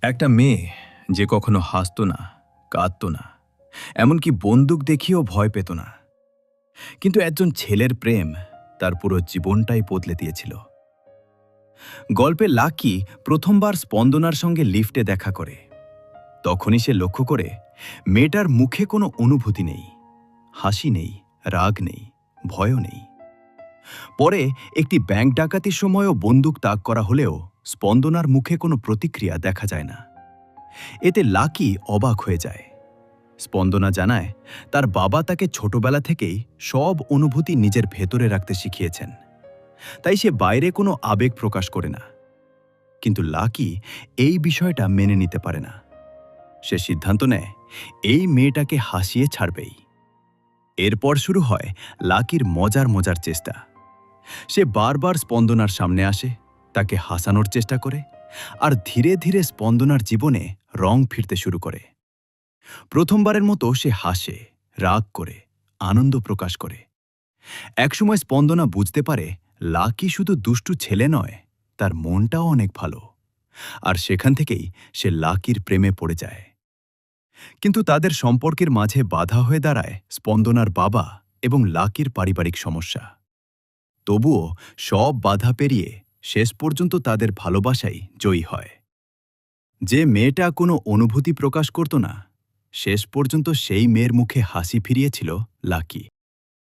একটা মেয়ে যে কখনো হাসতো না, কাঁদতো না, এমনকি বন্দুক দেখিয়েও ভয় পেত না। কিন্তু একজন ছেলের প্রেম তার পুরো জীবনটাই বদলে দিয়েছিল। গল্পে লাকি প্রথমবার স্পন্দনার সঙ্গে লিফটে দেখা করে। তখনই সে লক্ষ্য করে মেয়েটার মুখে কোনো অনুভূতি নেই, হাসি নেই, রাগ নেই, ভয়ও নেই। পরে একটি ব্যাংক ডাকাতির সময়ও বন্দুক তাক করা হলেও স্পন্দনার মুখে কোনো প্রতিক্রিয়া দেখা যায় না। এতে লাকি অবাক হয়ে যায়। স্পন্দনা জানায় তার বাবা তাকে ছোটবেলা থেকেই সব অনুভূতি নিজের ভেতরে রাখতে শিখিয়েছেন, তাই সে বাইরে কোনো আবেগ প্রকাশ করে না। কিন্তু লাকি এই বিষয়টা মেনে নিতে পারে না। সে সিদ্ধান্ত নেয় এই মেয়েটাকে হাসিয়ে ছাড়বেই। এরপর শুরু হয় লাকির মজার মজার চেষ্টা। সে বারবার স্পন্দনার সামনে আসে, তাকে হাসানোর চেষ্টা করে, আর ধীরে ধীরে স্পন্দনার জীবনে রং ফিরতে শুরু করে। প্রথমবারের মতো সে হাসে, রাগ করে, আনন্দ প্রকাশ করে। একসময় স্পন্দনা বুঝতে পারে লাকি শুধু দুষ্টু ছেলে নয়, তার মনটাও অনেক ভালো। আর সেখান থেকেই সে লাকির প্রেমে পড়ে যায়। কিন্তু তাদের সম্পর্কের মাঝে বাধা হয়ে দাঁড়ায় স্পন্দনার বাবা এবং লাকির পারিবারিক সমস্যা। তবুও সব বাধা পেরিয়ে শেষ পর্যন্ত তাদের ভালোবাসাই জয়ী হয়। যে মেয়েটা কোনো অনুভূতি প্রকাশ করত না, শেষ পর্যন্ত সেই মেয়ের মুখে হাসি ফিরিয়েছিল লাকি।